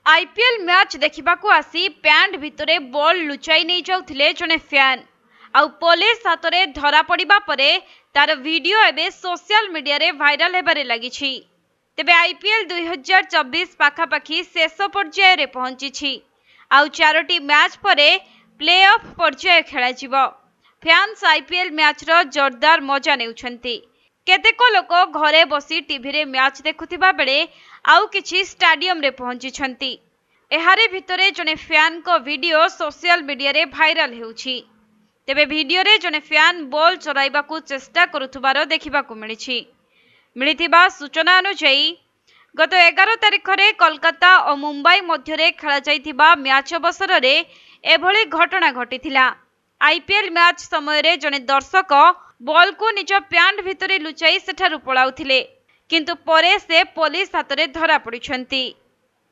IPL match देखिबाकू आसी pant भितरे ball लुचाई नहीं जाउथिले जने फैन आउ पुलिस हाथ में धरा पड़ा परे तार वीडियो एबे सोशल मीडिया रे वायरल हेबारे लागिछि। तेबे आईपीएल 2024 पाखापाखी शेष पर्याय रे पहुंची आउ 4टी मैच परे प्ले ऑफ पर्याय खेला जिवो। फैंस आईपीएल मैच रो जोरदार मजा नेउछंती। केतेक लोक घरे बसी टीवी रे मैच देखुथिबा बेले आउ किछि स्टेडियम रे पहुंची छंती। एहारे भितरे जने फैन को वीडियो सोशल मीडिया रे वायरल हेउछि। तेबे वीडियो रे जने फैन बॉल चराइबाकू चेष्टा करुथुबार देखिबाकू मिलिथिबा सूचना अनुसार गत 11 तारिख रे कोलकाता और मुंबई मध्य रे खेला जाइथिबा मैच अवसर रे एभली घटना घटिथिला। आईपीएल मैच समय रे जने दर्शक बॉल को निज पैंट भितरे लुचाई सेठारु पळाउथिले किंतु परे से पुलिस हाथ में धरा पड़िछंती।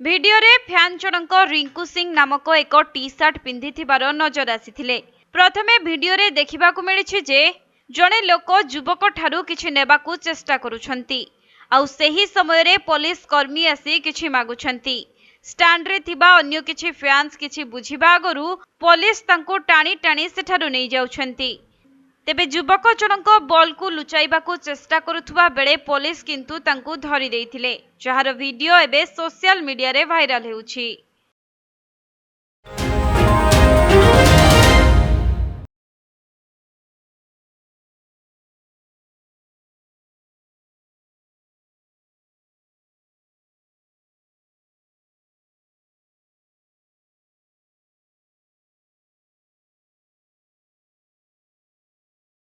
वीडियो रे फैन जनक रिंकू सिंह नामक एक टी शर्ट पिंधिथिबार नजर आसीथिले। प्रथमे वीडियो रे देखिबाकू मिलिछि जे जणे लोक युवक ठारू किछि नेबाकू चेष्टा करूछंती आउ सेही समय रे पुलिस कर्मी आसी किछि मागुछंती। स्टैंड रे थिबा अन्य किछि फैंस किछि बुझिबा आगरु पुलिस तांको टाणी टाणी सेठारु नै जाउछंती। तेबे युवक जनक बॉल को लुचाइबाकू चेष्टा करुथुबा बेले पुलिस किंतु तांको धरि देइथिले, जहार वीडियो एबे सोशल मीडिया रे वायरल हेउछि।